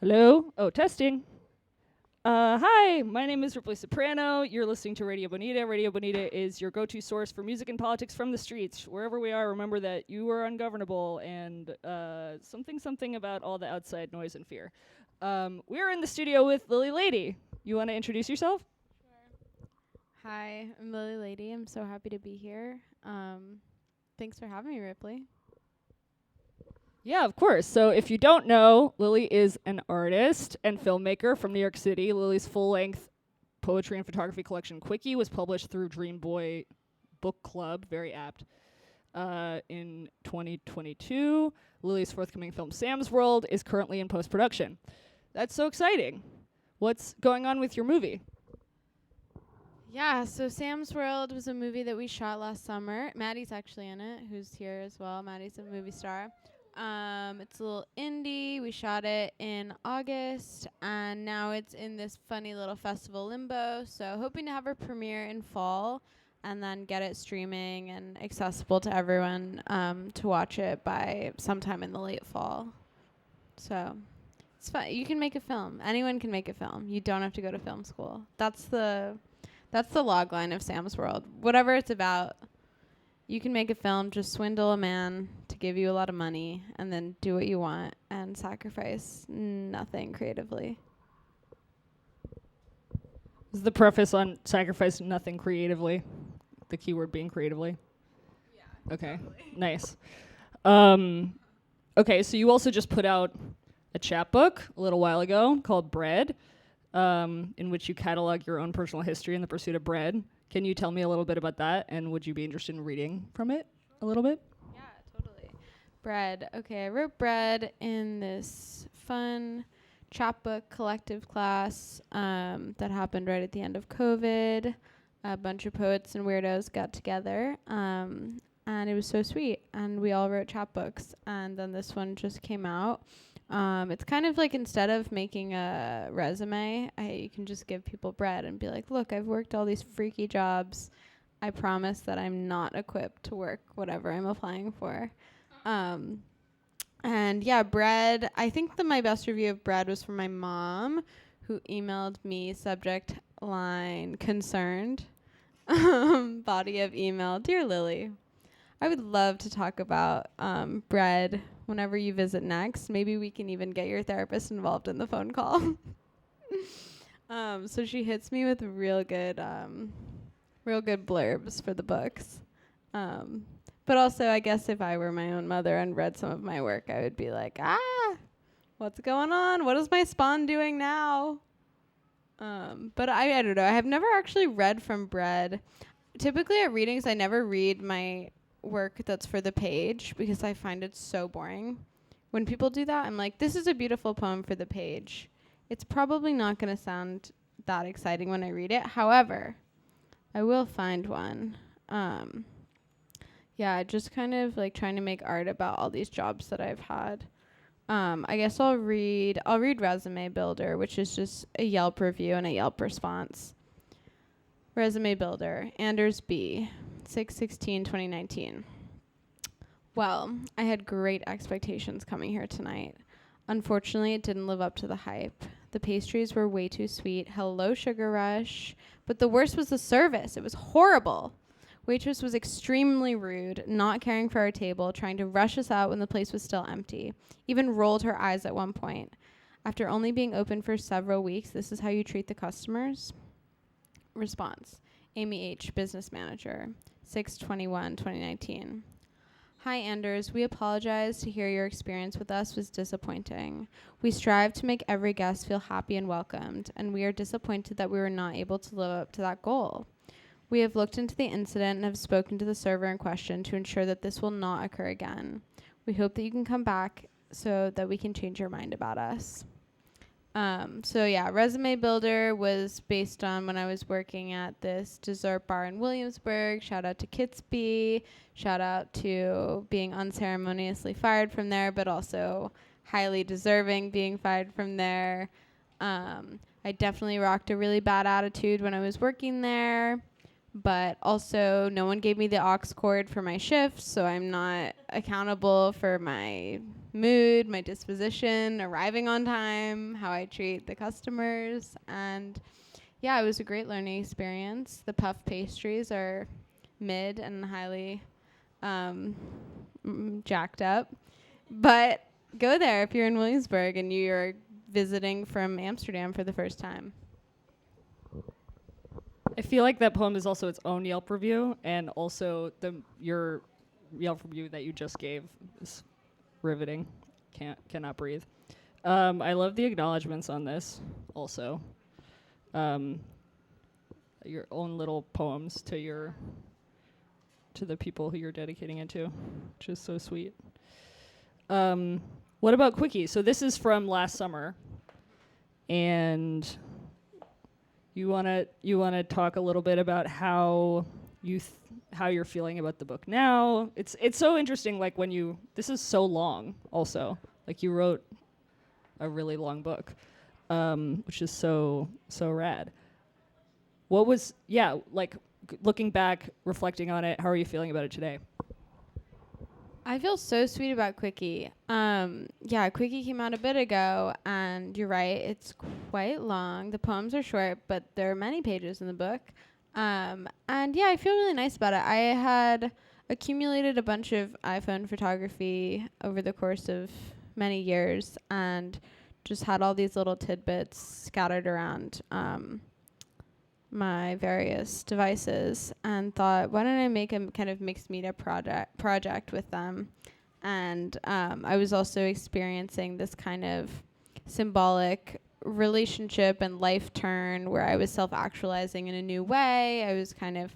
Hello? Oh, testing. Hi, my name is Ripley Soprano. You're listening to Radio Bonita. Radio Bonita is your go to source for music and politics from the streets. Wherever we are, remember that you are ungovernable and something about all the outside noise and fear. We're in the studio with Lily Lady. You want to introduce yourself? Hi, I'm Lily Lady. I'm so happy to be here. Thanks for having me, Ripley. Yeah, of course. So if you don't know, Lily is an artist and filmmaker from New York City. Lily's full-length poetry and photography collection, Quickie, was published through Dream Boy Book Club, very apt, in 2022. Lily's forthcoming film, Sam's World, is currently in post-production. That's so exciting. What's going on with your movie? Yeah, so Sam's World was a movie that we shot last summer. Maddie's actually in it, who's here as well. Maddie's a movie star. It's a little indie. We shot it in August, and now it's in this funny little festival limbo. So hoping to have a premiere in fall, and then get it streaming and accessible to everyone to watch it by sometime in the late fall. So it's fun. You can make a film. Anyone can make a film. You don't have to go to film school. That's the log line of Sam's World. Whatever it's about, you can make a film, just swindle a man to give you a lot of money, and then do what you want and sacrifice nothing creatively. Is the preface on sacrifice nothing creatively? The keyword being creatively? Yeah. Okay, nice. Okay, so you also just put out a chapbook a little while ago called Bread, in which you catalog your own personal history in the pursuit of bread. Can you tell me a little bit about that, and would you be interested in reading from it a little bit? Yeah, totally. Bread. Okay, I wrote Bread in this fun chapbook collective class that happened right at the end of COVID. A bunch of poets and weirdos got together, and it was so sweet. And we all wrote chapbooks, and then this one just came out. It's kind of like, instead of making a resume, you can just give people bread and be like, look, I've worked all these freaky jobs. I promise that I'm not equipped to work whatever I'm applying for. And yeah, Bread, I think my best review of Bread was from my mom, who emailed me, subject line, concerned, body of email, Dear Lily, I would love to talk about bread whenever you visit next. Maybe we can even get your therapist involved in the phone call. So she hits me with real good blurbs for the books. But also, I guess if I were my own mother and read some of my work, I would be like, what's going on? What is my spawn doing now? But I don't know. I have never actually read from Bread. Typically at readings, I never read my work that's for the page because I find it so boring. When people do that, I'm like, this is a beautiful poem for the page. It's probably not going to sound that exciting when I read it. However, I will find one. Yeah, just kind of like trying to make art about all these jobs that I've had. I guess I'll read Resume Builder, which is just a Yelp review and a Yelp response. Resume Builder, Anders B., 6/16/2019. Well, I had great expectations coming here tonight. Unfortunately, it didn't live up to the hype. The pastries were way too sweet. Hello, Sugar Rush. But the worst was the service. It was horrible. Waitress was extremely rude, not caring for our table, trying to rush us out when the place was still empty. Even rolled her eyes at one point. After only being open for several weeks, this is how you treat the customers? Response. Amy H., business manager, 6/21/2019. Hi, Anders. We apologize to hear your experience with us was disappointing. We strive to make every guest feel happy and welcomed, and we are disappointed that we were not able to live up to that goal. We have looked into the incident and have spoken to the server in question to ensure that this will not occur again. We hope that you can come back so that we can change your mind about us. So yeah, Resume Builder was based on when I was working at this dessert bar in Williamsburg. Shout out to Kitsby. Shout out to being unceremoniously fired from there, but also highly deserving being fired from there. I definitely rocked a really bad attitude when I was working there. but also no one gave me the aux cord for my shifts, so I'm not accountable for my mood, my disposition, arriving on time, how I treat the customers. And yeah, it was a great learning experience. The puff pastries are mid and highly jacked up, but go there if you're in Williamsburg and you're visiting from Amsterdam for the first time. I feel like that poem is also its own Yelp review, and also your Yelp review that you just gave is riveting. Cannot breathe. I love the acknowledgments on this also. Your own little poems to the people who you're dedicating it to, which is so sweet. What about Quickie? So this is from last summer, and you wanna talk a little bit about how you're feeling about the book now. It's so interesting. Like this is so long. Also, like you wrote a really long book, which is so rad. What was looking back, reflecting on it? How are you feeling about it today? I feel so sweet about Quickie. Quickie came out a bit ago, and you're right, it's quite long. The poems are short, but there are many pages in the book. I feel really nice about it. I had accumulated a bunch of iPhone photography over the course of many years, and just had all these little tidbits scattered around my various devices, and thought, why don't I make a kind of mixed media project with them? And I was also experiencing this kind of symbolic relationship and life turn where I was self-actualizing in a new way. I was kind of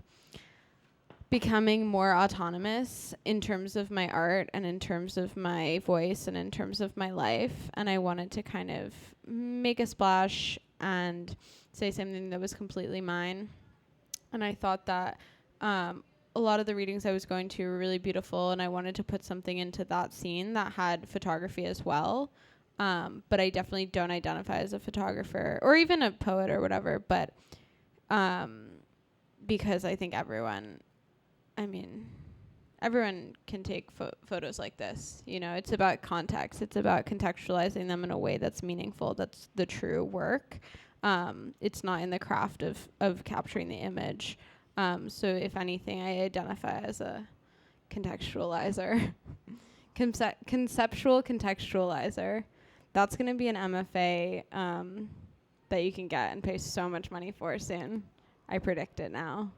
becoming more autonomous in terms of my art and in terms of my voice and in terms of my life. And I wanted to kind of make a splash and say something that was completely mine. And I thought that a lot of the readings I was going to were really beautiful, and I wanted to put something into that scene that had photography as well. But I definitely don't identify as a photographer or even a poet or whatever, but because I think everyone can take photos like this. You know, it's about context. It's about contextualizing them in a way that's meaningful. That's the true work. It's not in the craft of capturing the image. So if anything, I identify as a contextualizer, conceptual contextualizer. That's going to be an MFA that you can get and pay so much money for soon. I predict it now.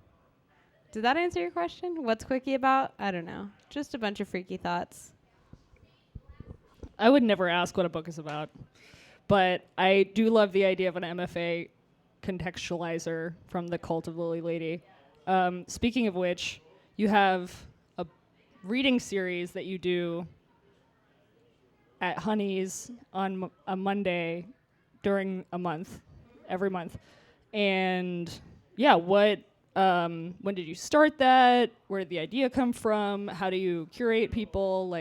Did that answer your question? What's Quickie about? I don't know. Just a bunch of freaky thoughts. I would never ask what a book is about, but I do love the idea of an MFA contextualizer from the Cult of Lily Lady. Speaking of which, you have a reading series that you do at Honey's on a Monday during a month, every month. And yeah, when did you start that? Where did the idea come from? How do you curate people?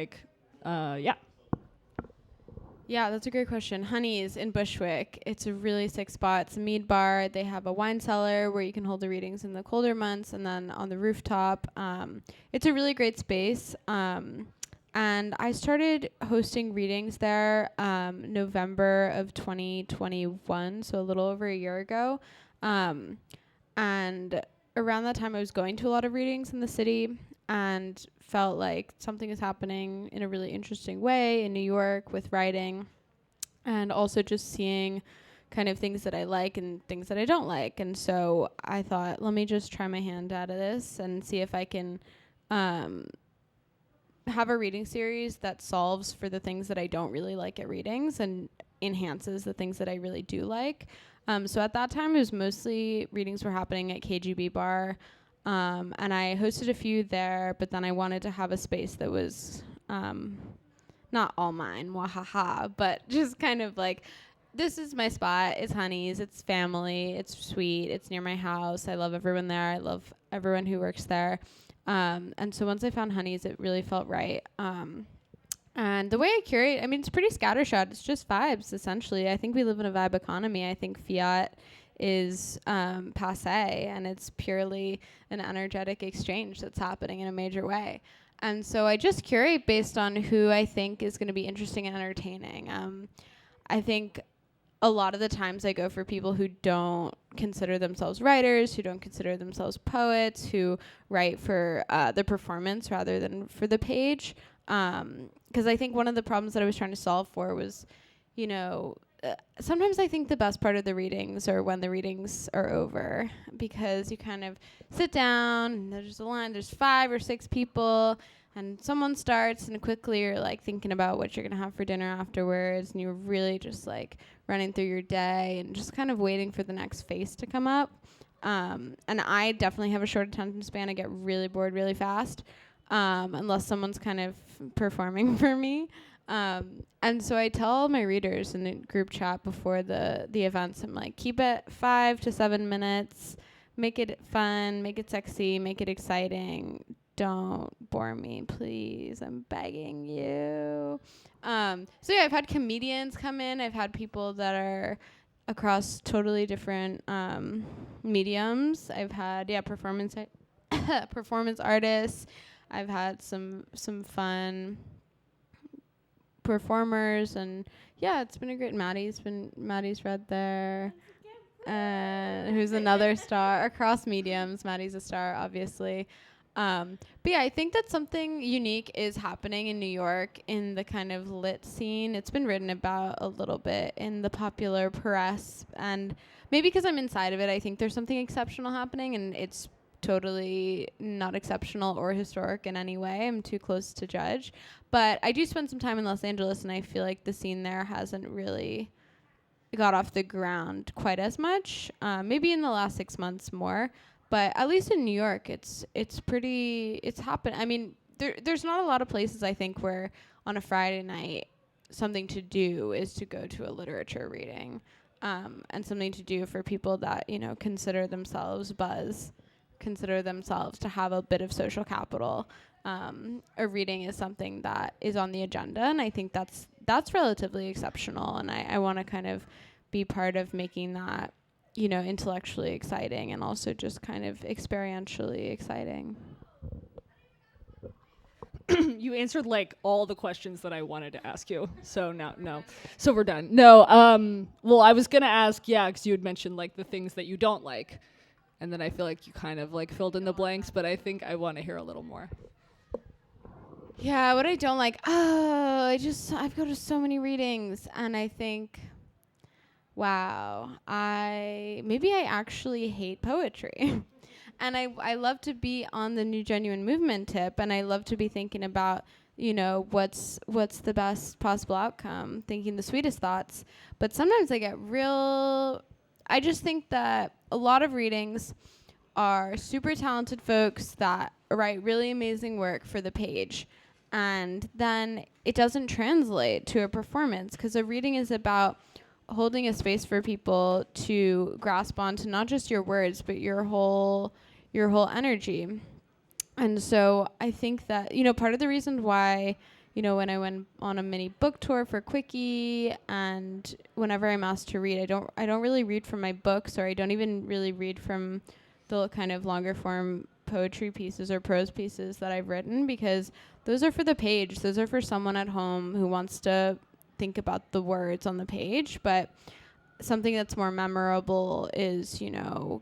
Yeah, that's a great question. Honey's in Bushwick. It's a really sick spot. It's a mead bar. They have a wine cellar where you can hold the readings in the colder months, and then on the rooftop. It's a really great space. And I started hosting readings there November of 2021, so a little over a year ago. And around that time, I was going to a lot of readings in the city and felt like something is happening in a really interesting way in New York with writing, and also just seeing kind of things that I like and things that I don't like. And so I thought, let me just try my hand out of this and see if I can have a reading series that solves for the things that I don't really like at readings and enhances the things that I really do like. So at that time, it was mostly readings were happening at KGB Bar. And I hosted a few there, but then I wanted to have a space that was not all mine, wahaha, but just kind of like, this is my spot. It's Honey's. It's family. It's sweet. It's near my house. I love everyone there. I love everyone who works there. And so once I found Honey's, it really felt right. And the way I curate, it's pretty scattershot. It's just vibes, essentially. I think we live in a vibe economy. I think fiat is passé, and it's purely an energetic exchange that's happening in a major way. And so I just curate based on who I think is going to be interesting and entertaining. I think a lot of the times I go for people who don't consider themselves writers, who don't consider themselves poets, who write for the performance rather than for the page. Because I think one of the problems that I was trying to solve for was, sometimes I think the best part of the readings are when the readings are over, because you kind of sit down and there's a line, there's 5 or 6 people, and someone starts and quickly you're like thinking about what you're going to have for dinner afterwards, and you're really just like running through your day and just kind of waiting for the next face to come up. And I definitely have a short attention span. I get really bored really fast, unless someone's kind of performing for me. And so I tell my readers in the group chat before the events, I'm like, keep it 5 to 7 minutes, make it fun, make it sexy, make it exciting. Don't bore me, please. I'm begging you. So yeah, I've had comedians come in. I've had people that are across totally different mediums. I've had performance performance artists. I've had some fun performers, and yeah, it's been a great. Maddie's read there, who's another star across mediums. Maddie's a star, obviously. But yeah, I think that something unique is happening in New York in the kind of lit scene. It's been written about a little bit in the popular press, and maybe because I'm inside of it, I think there's something exceptional happening, and it's totally not exceptional or historic in any way. I'm too close to judge. But I do spend some time in Los Angeles, and I feel like the scene there hasn't really got off the ground quite as much. Maybe in the last 6 months more. But at least in New York, it's happened. I mean, there's not a lot of places, I think, where on a Friday night something to do is to go to a literature reading, and something to do for people that, consider themselves consider themselves to have a bit of social capital. A reading is something that is on the agenda, and I think that's relatively exceptional, and I want to kind of be part of making that, intellectually exciting and also just kind of experientially exciting. You answered like all the questions that I wanted to ask you. So no. So we're done. No. Well, I was gonna ask, because you had mentioned like the things that you don't like, and then I feel like you kind of like filled in the blanks. But I think I want to hear a little more. Yeah, what I don't like. I've go to so many readings, and I think, wow, maybe I actually hate poetry. And I love to be on the New Genuine Movement tip, and I love to be thinking about, what's the best possible outcome, thinking the sweetest thoughts. But sometimes I just think that a lot of readings are super talented folks that write really amazing work for the page, and then it doesn't translate to a performance, because a reading is about holding a space for people to grasp onto not just your words, but your whole energy. And so I think that, part of the reason why, when I went on a mini book tour for Quickie, and whenever I'm asked to read, I don't really read from my books, or I don't even really read from the kind of longer form poetry pieces or prose pieces that I've written, because those are for the page. Those are for someone at home who wants to think about the words on the page. But something that's more memorable is,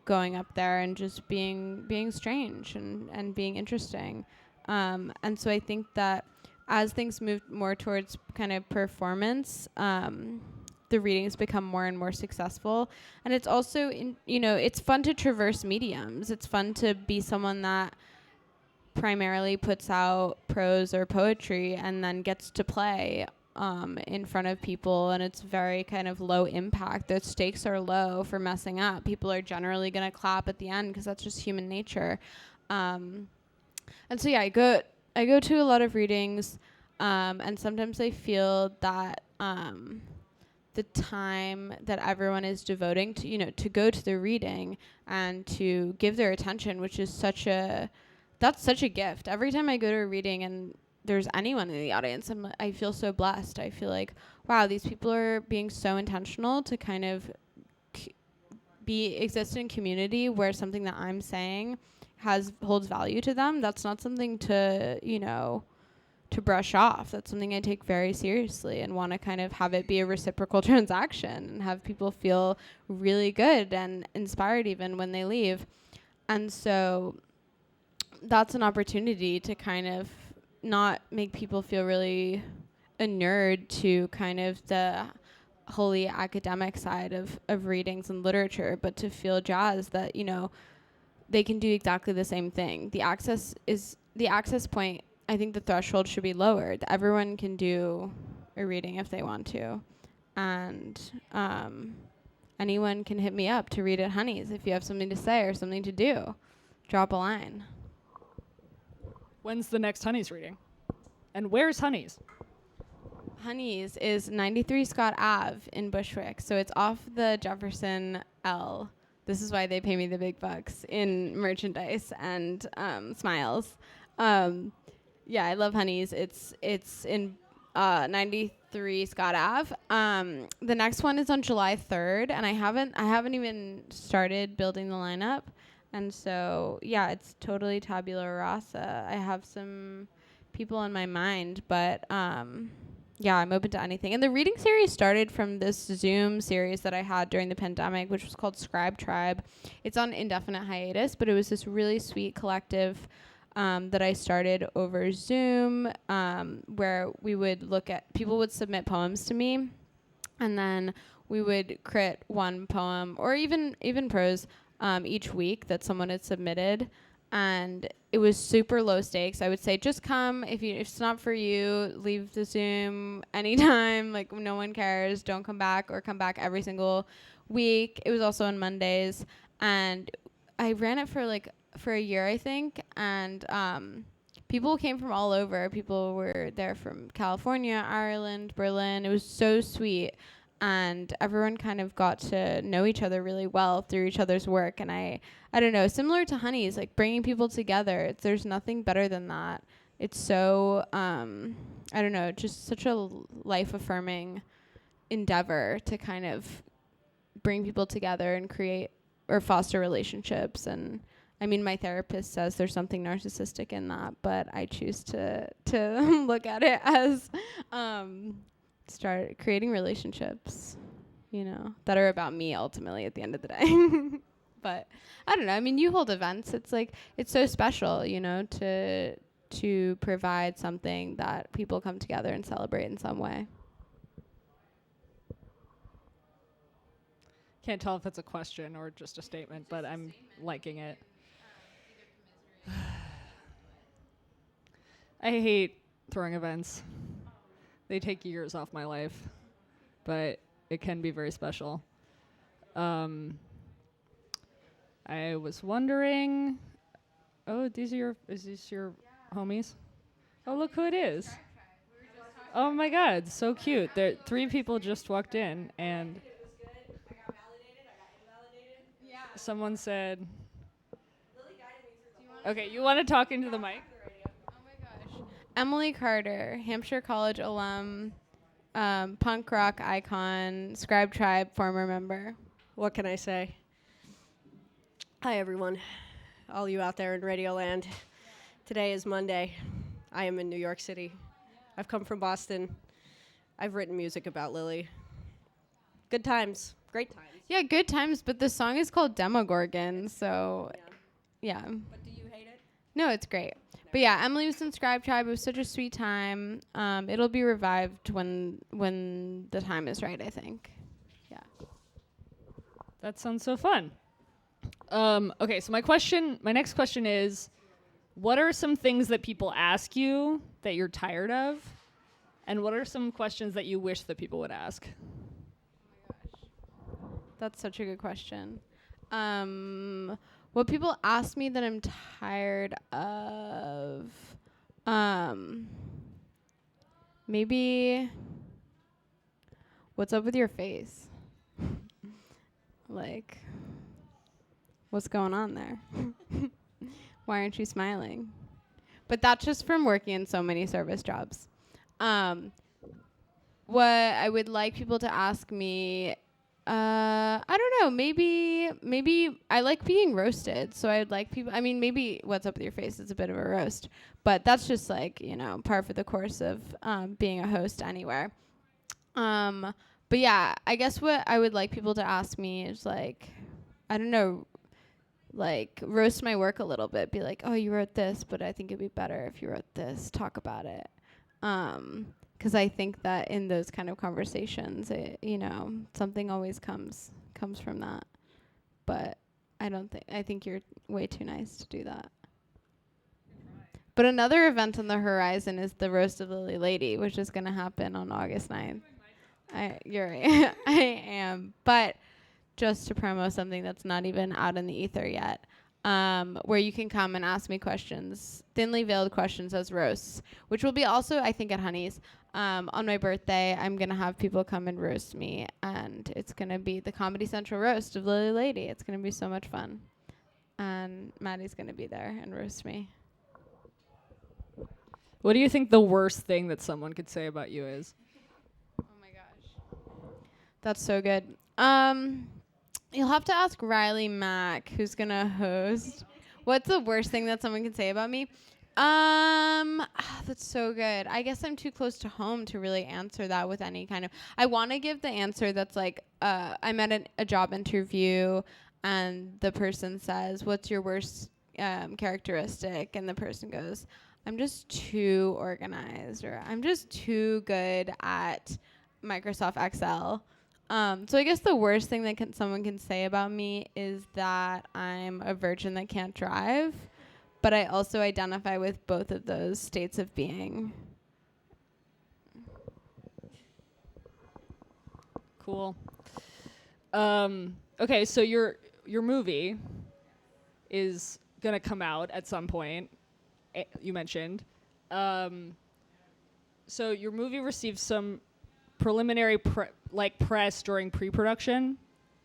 going up there and just being strange and being interesting. And so I think that as things move more towards kind of performance, the readings become more and more successful. And it's also, it's fun to traverse mediums. It's fun to be someone that primarily puts out prose or poetry and then gets to play in front of people, and it's very kind of low impact. The stakes are low for messing up. People are generally going to clap at the end because that's just human nature. And so I go to a lot of readings, and sometimes I feel that the time that everyone is devoting to, to go to the reading and to give their attention, which is such a gift. Every time I go to a reading and there's anyone in the audience, I feel so blessed. I feel like, wow, these people are being so intentional to kind of exist in community where something that I'm saying holds value to them. That's not something to, to brush off. That's something I take very seriously and want to kind of have it be a reciprocal transaction and have people feel really good and inspired even when they leave. And so that's an opportunity to kind of not make people feel really inured to kind of the wholly academic side of readings and literature, but to feel jazzed that, they can do exactly the same thing. The access point. I think the threshold should be lowered. Everyone can do a reading if they want to. And anyone can hit me up to read at Honey's if you have something to say or something to do. Drop a line. When's the next Honey's reading? And where's Honey's? Honey's is 93 Scott Ave in Bushwick. So it's off the Jefferson L. This is why they pay me the big bucks in merchandise and smiles. Yeah, I love Honey's. It's in 93 Scott Ave. The next one is on July 3rd, and I haven't even started building the lineup. And so, yeah, it's totally tabula rasa. I have some people in my mind, but yeah, I'm open to anything. And the reading series started from this Zoom series that I had during the pandemic, which was called Scribe Tribe. It's on indefinite hiatus, but it was this really sweet collective that I started over Zoom, where we would people would submit poems to me, and then we would crit one poem or even prose each week that someone had submitted. And it was super low stakes. I would say, just come. If it's not for you, leave the Zoom anytime. Like, no one cares. Don't come back, or come back every single week. It was also on Mondays. And I ran it for a year, I think. And people came from all over. People were there from California, Ireland, Berlin. It was so sweet. And everyone kind of got to know each other really well through each other's work. And I don't know, similar to Honey's, like bringing people together. There's nothing better than that. It's so, I don't know, just such a life-affirming endeavor to kind of bring people together and create or foster relationships. And I mean, my therapist says there's something narcissistic in that, but I choose to look at it as start creating relationships, that are about me ultimately at the end of the day. But I don't know. I mean, you hold events. It's like, it's so special, to provide something that people come together and celebrate in some way. Can't tell if it's a question or just a statement, but I'm liking it. I hate throwing events. They take years off my life, but it can be very special. I was wondering, is these your homies? Oh, look who it is. Oh my God, so cute. 3 people just walked in, and someone said, okay, you want to talk into the mic? Emily Carter, Hampshire College alum, punk rock icon, Scribe Tribe former member. What can I say? Hi, everyone. All you out there in Radio Land. Today is Monday. I am in New York City. I've come from Boston. I've written music about Lily. Good times. Great times. Yeah, good times, but the song is called Demogorgon, so yeah. But do you hate it? No, it's great. But yeah, Emily was in Scribe Tribe. It was such a sweet time. It'll be revived when the time is right, I think. Yeah. That sounds so fun. Okay, so my next question is, what are some things that people ask you that you're tired of? And what are some questions that you wish that people would ask? Oh my gosh. That's such a good question. What people ask me that I'm tired of, maybe, what's up with your face? Like, what's going on there? Why aren't you smiling? But that's just from working in so many service jobs. What I would like people to ask me I don't know. Maybe I like being roasted, so I'd like people. I mean, maybe what's up with your face is a bit of a roast, but that's just like, par for the course of being a host anywhere. But yeah, I guess what I would like people to ask me is like, I don't know, like roast my work a little bit. Be like, oh, you wrote this, but I think it'd be better if you wrote this. Talk about it. 'Cause I think that in those kind of conversations, something always comes from that. But I think you're way too nice to do that. But another event on the horizon is the Roast of Lily Lady, which is going to happen on August 9th. You're right. I am. But just to promo something that's not even out in the ether yet, where you can come and ask me questions, thinly veiled questions as roasts, which will be also, I think, at Honey's. On my birthday, I'm going to have people come and roast me, and it's going to be the Comedy Central roast of Lily Lady. It's going to be so much fun. And Maddie's going to be there and roast me. What do you think the worst thing that someone could say about you is? Oh my gosh. That's so good. You'll have to ask Riley Mack, who's going to host. What's the worst thing that someone can say about me? That's so good. I guess I'm too close to home to really answer that with any kind of... I want to give the answer that's like, I'm at a job interview and the person says, what's your worst characteristic? And the person goes, I'm just too organized, or I'm just too good at Microsoft Excel. So I guess the worst thing that someone can say about me is that I'm a virgin that can't drive. But I also identify with both of those states of being. Cool. Okay, so your movie is gonna come out at some point. You mentioned. So your movie received some preliminary press during pre-production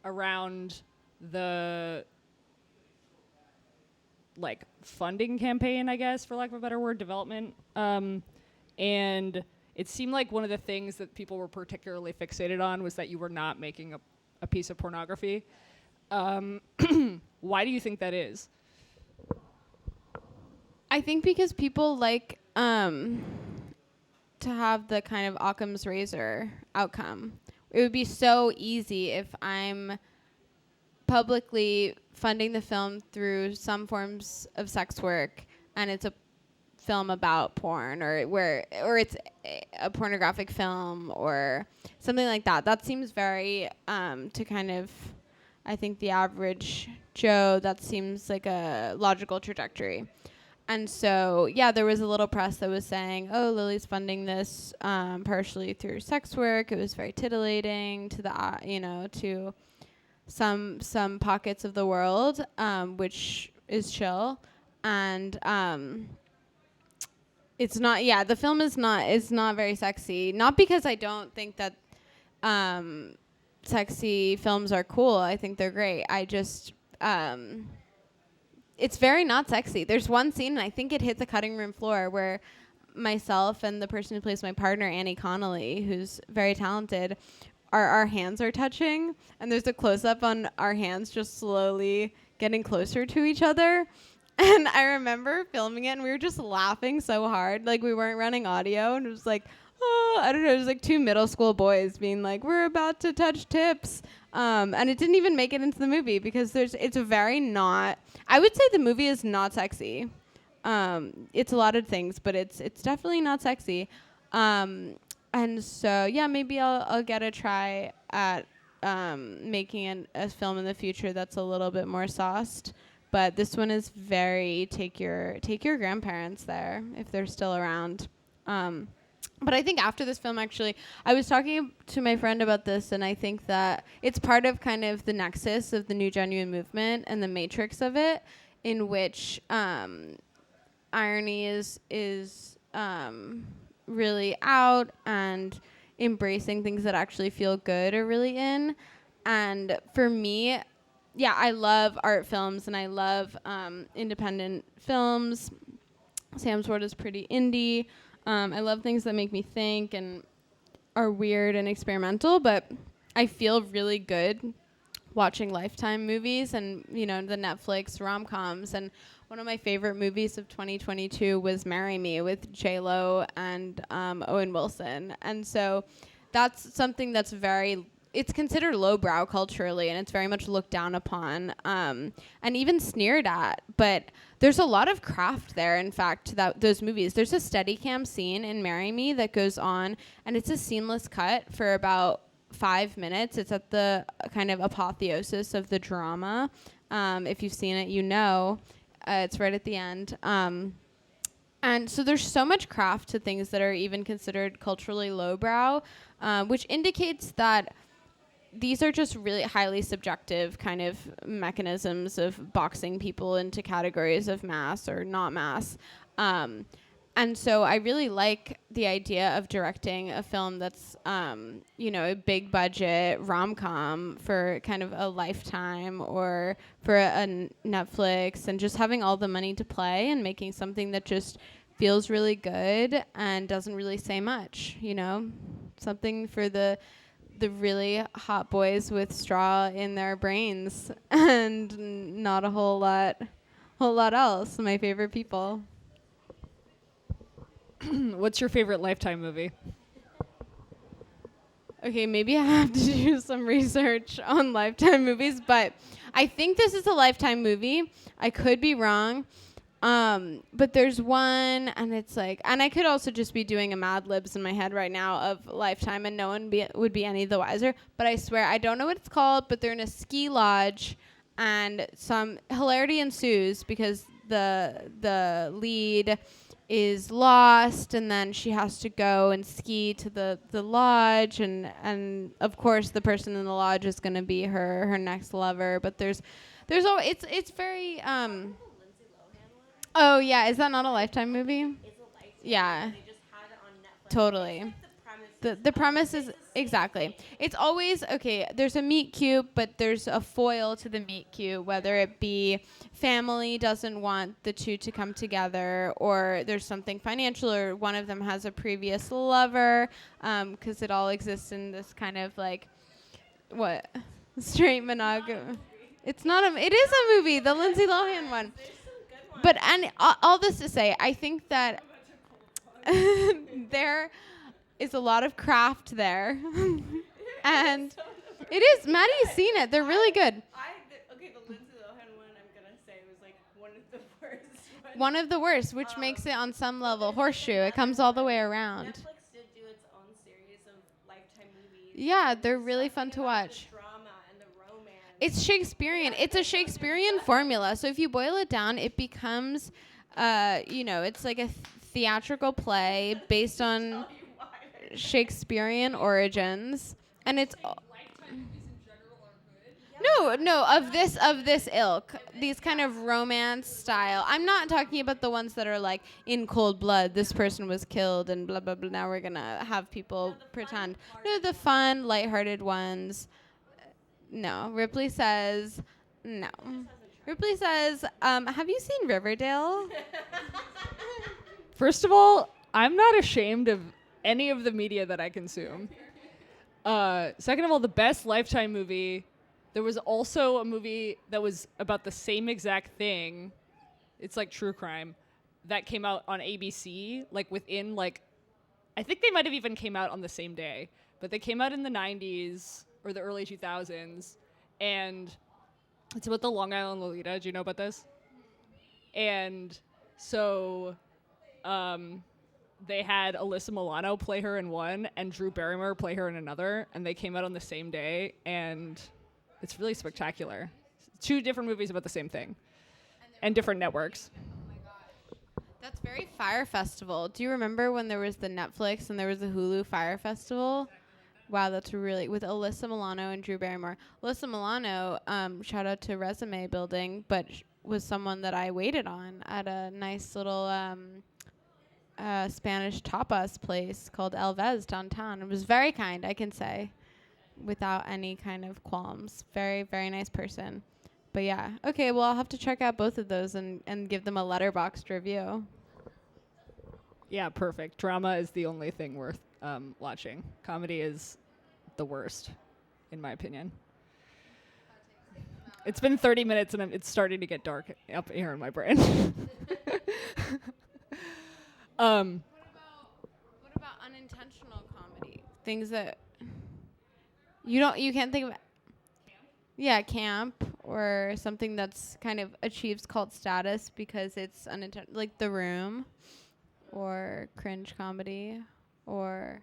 around the funding campaign, I guess, for lack of a better word, development. And it seemed like one of the things that people were particularly fixated on was that you were not making a piece of pornography. Why do you think that is? I think because people like to have the kind of Occam's razor outcome. It would be so easy if I'm publicly funding the film through some forms of sex work and it's a film about porn, or it's a pornographic film or something like that. That seems very to kind of, I think, the average Joe, that seems like a logical trajectory. And so, yeah, there was a little press that was saying, oh, Lily's funding this partially through sex work. It was very titillating to the, to some pockets of the world, which is chill. And it's not, yeah, the film is not very sexy. Not because I don't think that sexy films are cool. I think they're great. I just... it's very not sexy. There's one scene, and I think it hit the cutting room floor, where myself and the person who plays my partner, Annie Connolly, who's very talented, our hands are touching, and there's a close-up on our hands just slowly getting closer to each other. And I remember filming it, and we were just laughing so hard. Like, we weren't running audio, and it was like, oh, I don't know, it was like two middle school boys being like, we're about to touch tips. And it didn't even make it into the movie because it's a very not... I would say the movie is not sexy. It's a lot of things, but it's definitely not sexy. And so, yeah, maybe I'll get a try at making a film in the future that's a little bit more sauced. But this one is very take your grandparents there if they're still around. But I think after this film, actually, I was talking to my friend about this, and I think that it's part of kind of the nexus of the New Genuine Movement and the matrix of it, in which irony is really out, and embracing things that actually feel good are really in. And for me, yeah, I love art films, and I love independent films. Sam's World is pretty indie. I love things that make me think and are weird and experimental, but I feel really good watching Lifetime movies and, you know, the Netflix rom-coms. And one of my favorite movies of 2022 was Marry Me with J-Lo and Owen Wilson. And so that's something that's it's considered lowbrow culturally, and it's very much looked down upon and even sneered at. But there's a lot of craft there. In fact, those movies. There's a Steadicam scene in Marry Me that goes on, and it's a seamless cut for about 5 minutes. It's at the kind of apotheosis of the drama. If you've seen it, you know. It's right at the end. And so there's so much craft to things that are even considered culturally lowbrow, which indicates that these are just really highly subjective kind of mechanisms of boxing people into categories of mass or not mass. And so I really like the idea of directing a film that's, you know, a big budget rom-com for kind of a Lifetime or for a Netflix, and just having all the money to play and making something that just feels really good and doesn't really say much, you know, something for the really hot boys with straw in their brains and not a whole lot else. My favorite people. What's your favorite Lifetime movie? Okay, maybe I have to do some research on Lifetime movies, but I think this is a Lifetime movie. I could be wrong. But there's one, and it's like, and I could also just be doing a Mad Libs in my head right now of Lifetime, and no one would be any the wiser. But I swear, I don't know what it's called, but they're in a ski lodge, and some hilarity ensues because the lead is lost, and then she has to go and ski to the lodge, and of course the person in the lodge is going to be her next lover. But there's it's very Oh yeah, is that not a Lifetime movie? It's a Lifetime. Yeah. They just had it on Netflix. Totally. It's like The premise is exactly. It's always okay. There's a meet cute, but there's a foil to the meet cute, whether it be family doesn't want the two to come together, or there's something financial, or one of them has a previous lover, because it all exists in this kind of like what straight monogamy. It's not a. It is a movie, the Lindsay Lohan one. But and all this to say, I think that there is a lot of craft there, and it is. Maddie's seen it; they're really good. Okay, the Lindsay Lohan one, I'm gonna say was like one of the worst. One of the worst, which makes it on some level horseshoe. It comes all the way around. Netflix did do its own series of Lifetime movies. Yeah, they're really fun to watch. The drama and the romance. It's Shakespearean. It's a Shakespearean formula. So if you boil it down, it becomes, you know, it's like a theatrical play based on Shakespearean origins, and it's. No, of this ilk, these kind of romance style. I'm not talking about the ones that are like in cold blood. This person was killed and blah blah blah. Now we're gonna have people pretend. No, the fun, lighthearted ones. No, Ripley says no. Ripley says, have you seen Riverdale? First of all, I'm not ashamed of any of the media that I consume. Second of all, the best Lifetime movie. There was also a movie that was about the same exact thing. It's like true crime that came out on ABC, like within like, I think they might have even came out on the same day, but they came out in the 90s or the early 2000s, and it's about the Long Island Lolita. Do you know about this? And so, they had Alyssa Milano play her in one and Drew Barrymore play her in another, and they came out on the same day, and it's really spectacular. Two different movies about the same thing, and different networks. That's very Fire Festival. Do you remember when there was the Netflix and there was the Hulu Fire Festival? Wow, that's really with Alyssa Milano and Drew Barrymore. Alyssa Milano, shout out to Resume Building, but was someone that I waited on at a nice little Spanish tapas place called El Vez downtown. It was very kind, I can say, without any kind of qualms. Very, very nice person. But yeah, okay, well, I'll have to check out both of those and give them a letterboxed review. Yeah, perfect. Drama is the only thing worth watching. Comedy is the worst. in my opinion. It's been 30 minutes and it's starting to get dark up here in my brain. What about unintentional comedy? Things that you can't think of. Yeah, camp or something that's kind of achieves cult status because it's unintentional, like The Room, or cringe comedy, or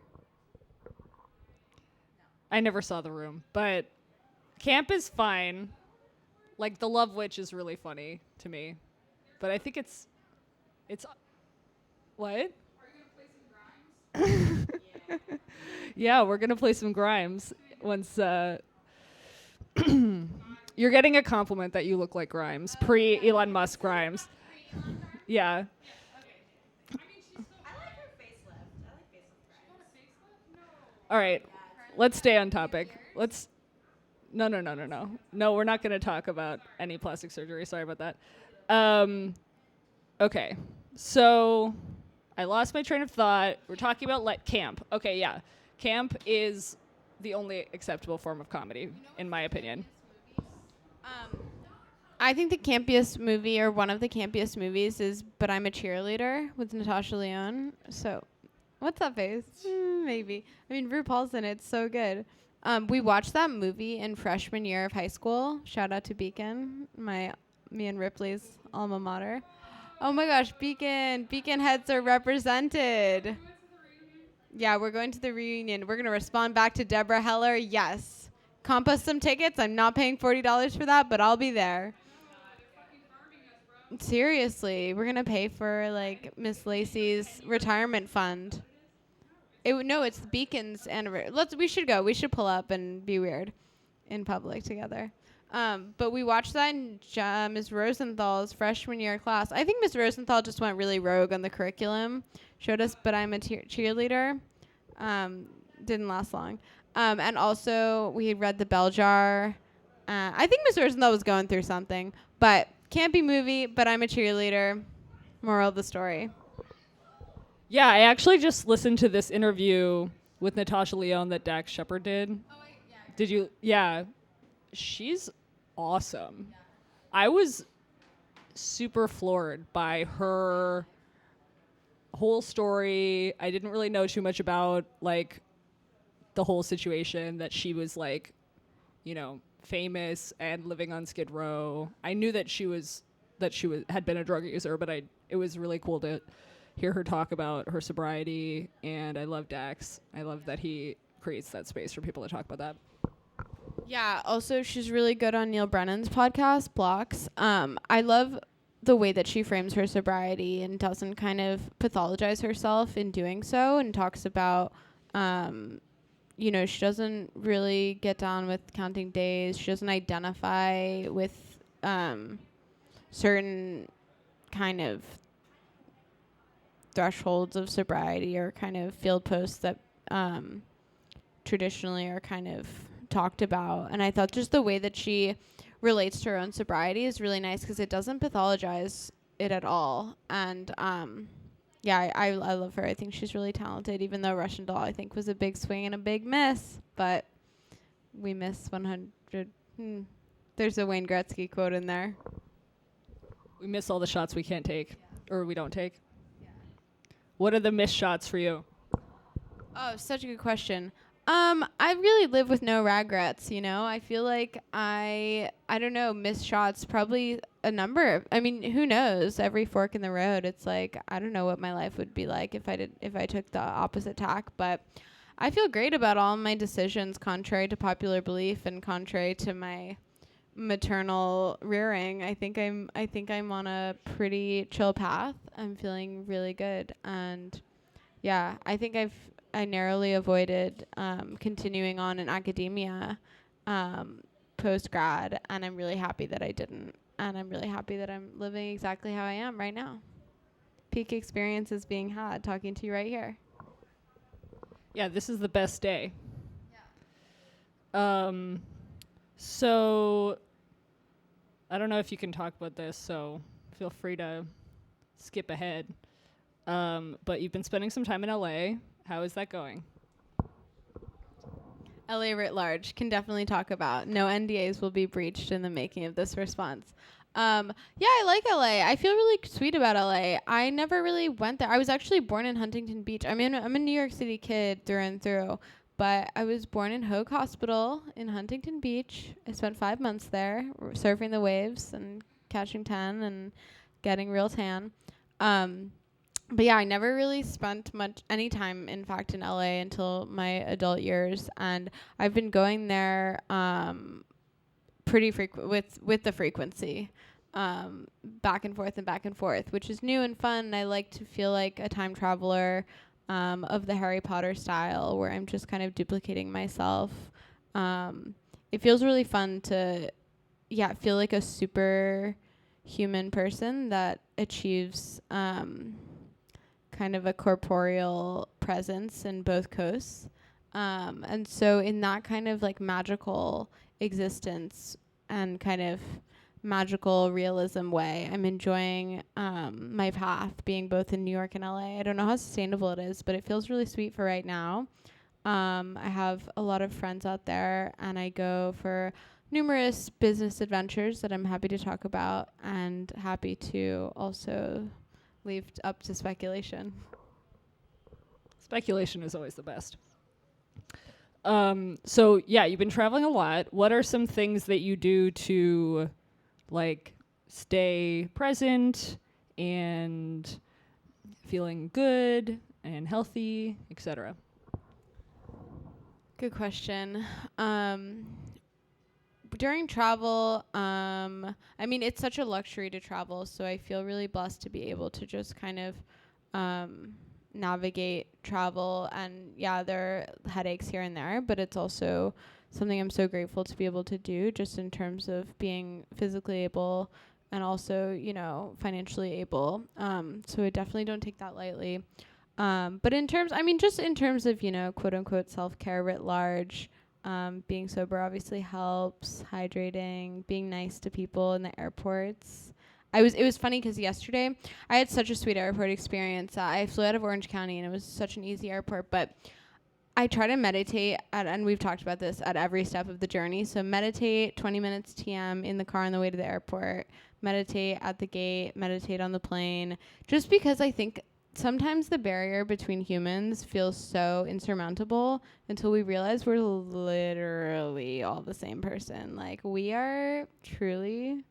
I never saw The Room, but camp is fine. Like The Love Witch is really funny to me, but I think it's what? Yeah, we're gonna play some Grimes once. You're getting a compliment that you look like Grimes, pre Elon Musk Grimes. Yeah. All right, let's stay on topic. No. No, we're not going to talk about any plastic surgery. Sorry about that. Okay, so I lost my train of thought. We're talking about camp. Okay, yeah. Camp is the only acceptable form of comedy, in my opinion. I think the campiest movie, or one of the campiest movies, is But I'm a Cheerleader with Natasha Lyonne. So, what's that face? Maybe. I mean, RuPaul's in it. It's so good. We watched that movie in freshman year of high school. Shout out to Beacon, me and Ripley's alma mater. Oh my gosh, Beacon heads are represented. Yeah, we're going to the reunion. We're going to respond back to Deborah Heller. Yes. Comp us some tickets. I'm not paying $40 for that, but I'll be there. Seriously, we're going to pay for Miss Lacey's retirement fund. It's Beacon's anniversary. We should go. We should pull up and be weird in public together. But we watched that in Ms. Rosenthal's freshman year class. I think Ms. Rosenthal just went really rogue on the curriculum. Showed us But I'm a Cheerleader. Didn't last long. And also, we had read The Bell Jar. I think Ms. Rosenthal was going through something. But campy movie, But I'm a Cheerleader. Moral of the story. Yeah, I actually just listened to this interview with Natasha Lyonne that Dax Shepard did. Oh, yeah. Did you? Yeah. She's awesome. Yeah. I was super floored by her whole story. I didn't really know too much about the whole situation, that she was famous and living on Skid Row. I knew that she had been a drug user, but it was really cool to hear her talk about her sobriety, and I love Dax. I love that he creates that space for people to talk about that. Yeah, also she's really good on Neil Brennan's podcast, Blocks. I love the way that she frames her sobriety and doesn't kind of pathologize herself in doing so, and talks about, she doesn't really get down with counting days. She doesn't identify with certain kind of thresholds of sobriety or kind of field posts that traditionally are kind of talked about. And I thought just the way that she relates to her own sobriety is really nice because it doesn't pathologize it at all. And I love her. I think she's really talented, even though Russian Doll, I think, was a big swing and a big miss. But we miss 100. There's a Wayne Gretzky quote in there. We miss all the shots we can't take, or we don't take. What are the missed shots for you? Oh, such a good question. I really live with no regrets, I feel like I don't know, missed shots, probably a number of, who knows? Every fork in the road, it's I don't know what my life would be like if I took the opposite tack, but I feel great about all my decisions, contrary to popular belief and contrary to my maternal rearing. I think I'm on a pretty chill path. I'm feeling really good, and yeah, I think I narrowly avoided continuing on in academia post grad, and I'm really happy that I didn't, and I'm really happy that I'm living exactly how I am right now. Peak experience is being had talking to you right here. Yeah, this is the best day. Yeah. So I don't know if you can talk about this, so feel free to skip ahead. But you've been spending some time in LA. How is that going? LA writ large can definitely talk about. No NDAs will be breached in the making of this response. Yeah, I like LA. I feel really sweet about LA. I never really went there. I was actually born in Huntington Beach. I'm a New York City kid through and through, but I was born in Hoag Hospital in Huntington Beach. I spent 5 months there surfing the waves and catching 10 and getting real tan. But yeah, I never really spent much any time, in fact, in LA until my adult years, and I've been going there pretty with the frequency, back and forth, which is new and fun. I like to feel like a time traveler, of the Harry Potter style, where I'm just kind of duplicating myself. It feels really fun to, feel like a super human person that achieves kind of a corporeal presence in both coasts. And so in that kind of like magical existence and kind of magical realism way, I'm enjoying my path being both in New York and LA. I don't know how sustainable it is, but it feels really sweet for right now. I have a lot of friends out there, and I go for numerous business adventures that I'm happy to talk about and happy to also leave up to speculation. Speculation is always the best. So yeah, you've been traveling a lot. What are some things that you do to like stay present and feeling good and healthy, etc.? Good question. During travel, I mean, it's such a luxury to travel, so I feel really blessed to be able to just kind of navigate travel. And yeah, there are headaches here and there, but it's also something I'm so grateful to be able to do, just in terms of being physically able and also, financially able. So I definitely don't take that lightly. But just in terms of, quote unquote self-care writ large, being sober obviously helps, hydrating, being nice to people in the airports. It was funny because yesterday I had such a sweet airport experience. I flew out of Orange County, and it was such an easy airport, but I try to meditate and we've talked about this at every step of the journey. So meditate 20 minutes TM in the car on the way to the airport, meditate at the gate, meditate on the plane, just because I think sometimes the barrier between humans feels so insurmountable until we realize we're literally all the same person. Like, we are truly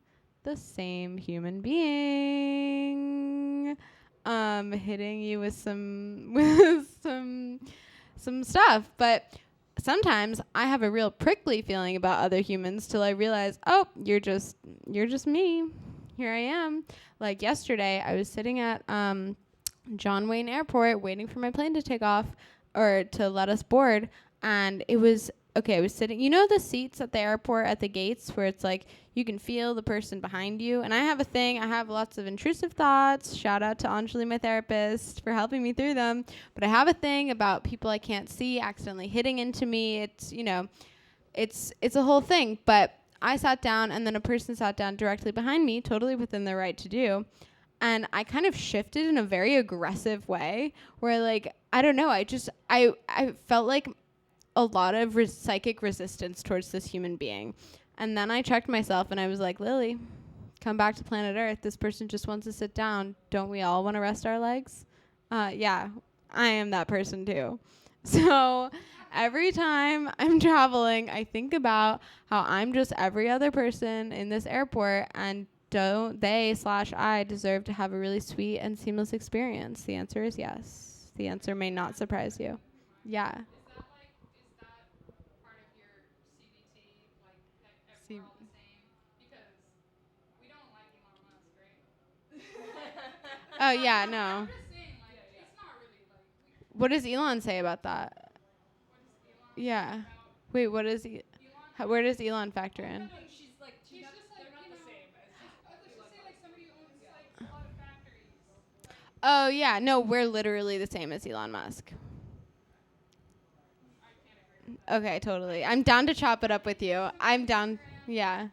the same human being, hitting you with some stuff. But sometimes I have a real prickly feeling about other humans till I realize, oh, you're just me. Here I am. Like yesterday, I was sitting at John Wayne Airport waiting for my plane to take off or to let us board, and I was sitting, the seats at the airport at the gates where it's like you can feel the person behind you. And I have lots of intrusive thoughts. Shout out to Anjali, my therapist, for helping me through them. But I have a thing about people I can't see accidentally hitting into me. It's it's a whole thing. But I sat down, and then a person sat down directly behind me, totally within their right to do. And I kind of shifted in a very aggressive way where, like, I don't know, I felt like a lot of psychic resistance towards this human being. And then I checked myself, and I was like, Lily, come back to planet Earth. This person just wants to sit down. Don't we all want to rest our legs? Yeah, I am that person too. So every time I'm traveling, I think about how I'm just every other person in this airport, and don't they/I deserve to have a really sweet and seamless experience? The answer is yes. The answer may not surprise you. Yeah. Is that part of your CBT, like that we're all the same? Because we don't like Elon Musk, right? Oh, yeah, no. I'm just saying, it's not really What does Elon say about that? what is Elon Yeah. about? Wait, what is where does Elon factor in? She's He's just like, they're not the same as let's just say like somebody who owns like a lot of factories. Oh, yeah. No, we're literally the same as Elon Musk. I can't agree with that. Okay, totally. I'm down to chop it up with you. I'm down. Yeah. Like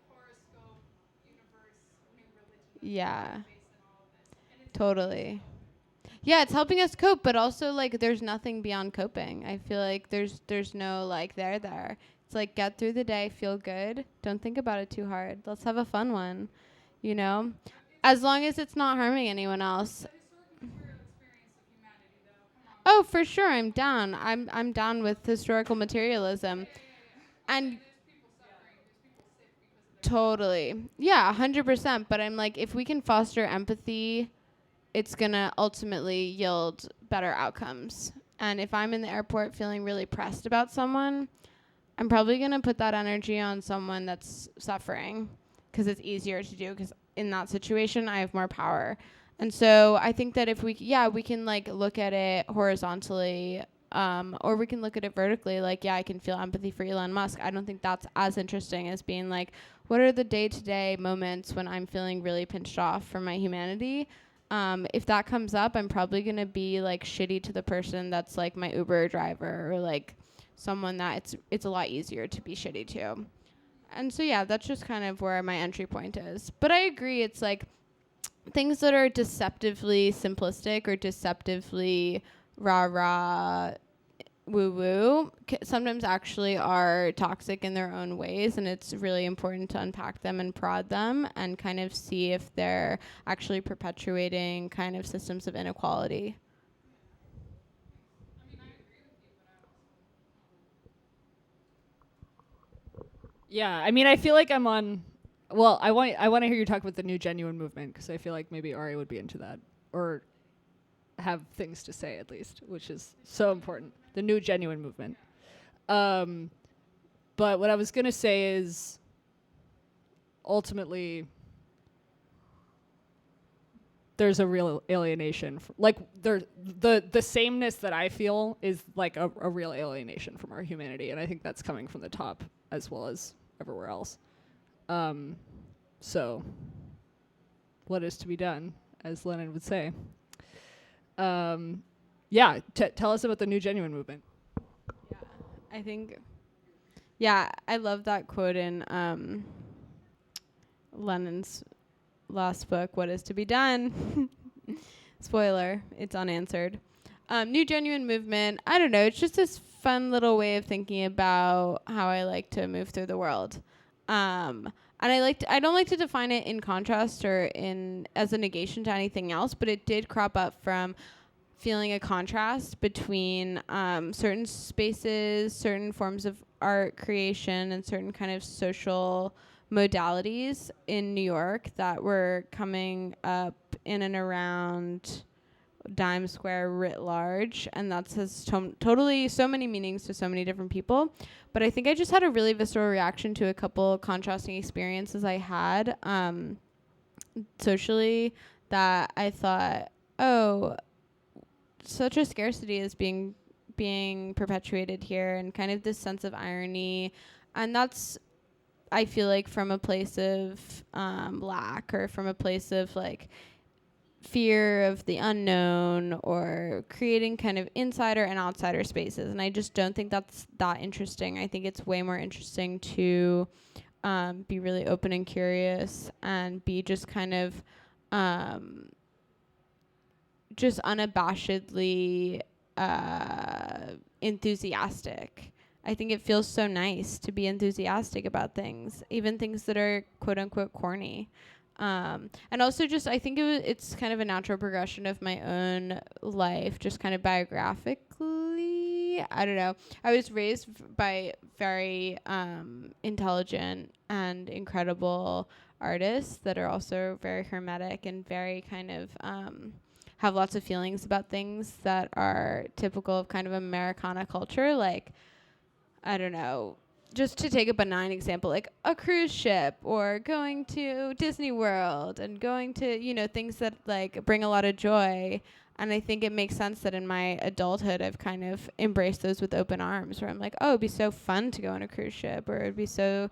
horoscope, universe, new religion. Yeah. Based on all of this. And it's Totally. Yeah, it's helping us cope, but also like there's nothing beyond coping. I feel like there's no like there. It's like get through the day, feel good, don't think about it too hard. Let's have a fun one, you know? As long as it's not harming anyone else. Oh, for sure, I'm down. I'm down with historical materialism. And totally. Yeah, 100%, but I'm like if we can foster empathy, it's going to ultimately yield better outcomes. And if I'm in the airport feeling really pressed about someone, I'm probably going to put that energy on someone that's suffering because it's easier to do because in that situation, I have more power. And so I think that if we can like look at it horizontally, or we can look at it vertically. Like, yeah, I can feel empathy for Elon Musk. I don't think that's as interesting as being like, what are the day-to-day moments when I'm feeling really pinched off from my humanity? If that comes up, I'm probably going to be like shitty to the person that's like my Uber driver or like someone that it's a lot easier to be shitty to. And so, yeah, that's just kind of where my entry point is. But I agree. It's like things that are deceptively simplistic or deceptively rah-rah woo-woo sometimes actually are toxic in their own ways, and it's really important to unpack them and prod them and kind of see if they're actually perpetuating kind of systems of inequality. Yeah, I mean, I feel like I'm on. Well, I want to hear you talk about the new genuine movement because I feel like maybe Ari would be into that or have things to say at least, which is so important. The new genuine movement. But what I was gonna say is, ultimately, there's a real alienation. Like the sameness that I feel is like a real alienation from our humanity, and I think that's coming from the top as well as everywhere else. So, what is to be done, as Lenin would say. Yeah, tell us about the new genuine movement. I think, yeah, I love that quote in Lenin's last book, What is to be Done? Spoiler, it's unanswered. New genuine movement, I don't know, it's just this fun little way of thinking about how I like to move through the world. And I don't like to define it in contrast or in as a negation to anything else, but it did crop up from feeling a contrast between certain spaces, certain forms of art creation, and certain kind of social modalities in New York that were coming up in and around Dime Square writ large, and that has totally so many meanings to so many different people. But I think I just had a really visceral reaction to a couple contrasting experiences I had socially that I thought, oh, such a scarcity is being perpetuated here, and kind of this sense of irony, and that's I feel like from a place of lack or from a place of like fear of the unknown or creating kind of insider and outsider spaces. And I just don't think that's that interesting. I think it's way more interesting to be really open and curious and be just kind of just unabashedly enthusiastic. I think it feels so nice to be enthusiastic about things, even things that are quote unquote corny. And also just, I think it's kind of a natural progression of my own life, just kind of biographically. I don't know. I was raised by very intelligent and incredible artists that are also very hermetic and very kind of have lots of feelings about things that are typical of kind of Americana culture. Like, I don't know, just to take a benign example, like a cruise ship or going to Disney World and going to, you know, things that like bring a lot of joy. And I think it makes sense that in my adulthood, I've kind of embraced those with open arms, where I'm like, oh, it'd be so fun to go on a cruise ship, or it'd be so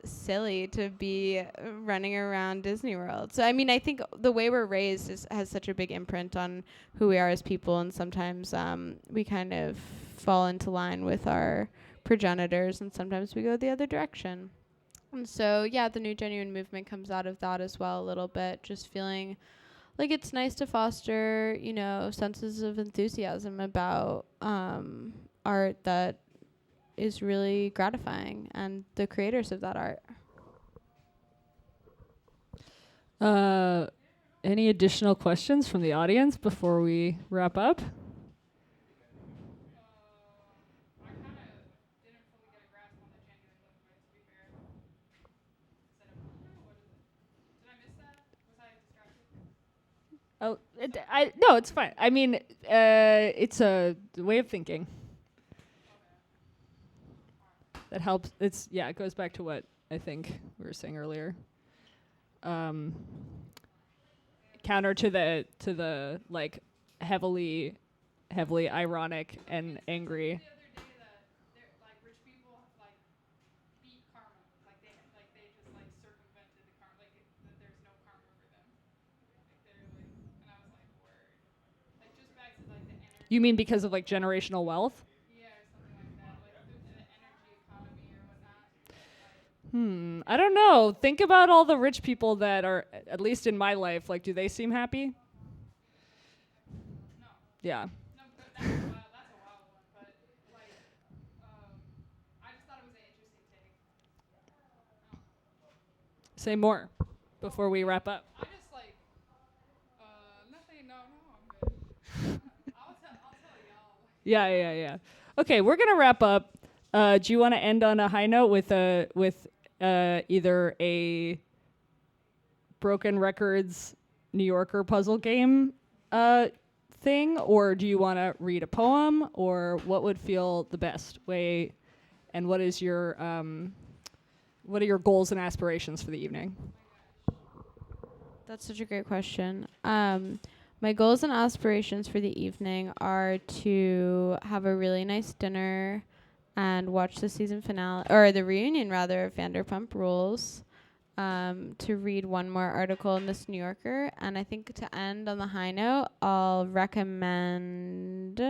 silly to be running around Disney World. So, I mean, I think the way we're raised has such a big imprint on who we are as people. And sometimes we kind of fall into line with our progenitors, and sometimes we go the other direction. And so, yeah, the new genuine movement comes out of that as well a little bit, just feeling like it's nice to foster, senses of enthusiasm about art that is really gratifying and the creators of that art. Any additional questions from the audience before we wrap up? I kind of didn't fully get a grasp on the genuine look, but to be fair, instead of what is it? Did I miss that? Was I distracted? Oh, no, it's fine. I mean, it's a way of thinking that helps. It goes back to what I think we were saying earlier. Counter to the like heavily ironic and angry. The other day that like rich people like beat karma, like they just like circumvented the karma, like that there's no karma for them. Like they're like, and I was like, word. Like just back to like the energy. You mean because of like generational wealth? Yeah, or something like that, like the energy economy or whatnot. I don't know. Think about all the rich people that are, at least in my life, like, do they seem happy? No. Yeah. No, but that's a wild one. But like, I just thought it was an interesting take. Say more before we wrap up. I just like, nothing. No, I'm good. I'll tell y'all. Yeah. Okay, we're gonna wrap up. Do you want to end on a high note with either a Broken Records New Yorker puzzle game thing, or do you want to read a poem, or what would feel the best way? And what are your goals and aspirations for the evening? That's such a great question. My goals and aspirations for the evening are to have a really nice dinner and watch the season finale, or the reunion rather, of Vanderpump Rules, to read one more article in this New Yorker. And I think to end on the high note, I'll recommend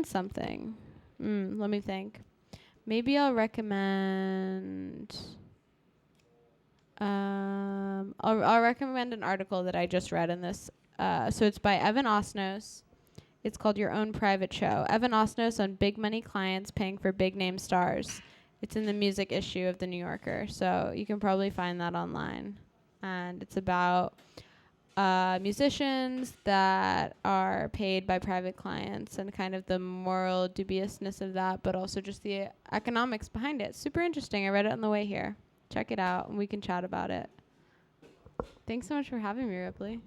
something. Let me think. Maybe I'll recommend... I'll recommend an article that I just read in this. So it's by Evan Osnos. It's called Your Own Private Show. Evan Osnos on big money clients paying for big name stars. It's in the music issue of The New Yorker. So you can probably find that online. And it's about musicians that are paid by private clients and kind of the moral dubiousness of that, but also just the economics behind it. Super interesting. I read it on the way here. Check it out, and we can chat about it. Thanks so much for having me, Ripley.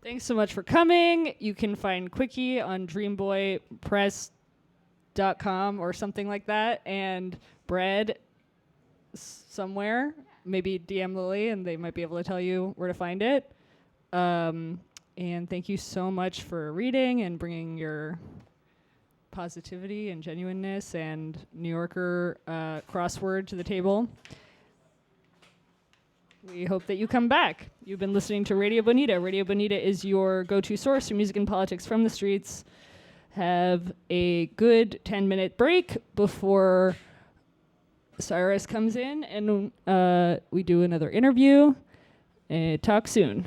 Thanks so much for coming. You can find Quickie on dreamboypress.com or something like that, and Bread somewhere. Maybe DM Lily, and they might be able to tell you where to find it. And thank you so much for reading and bringing your positivity and genuineness and New Yorker crossword to the table. We hope that you come back. You've been listening to Radio Bonita. Radio Bonita is your go-to source for music and politics from the streets. Have a good 10-minute break before Cyrus comes in and we do another interview. Talk soon.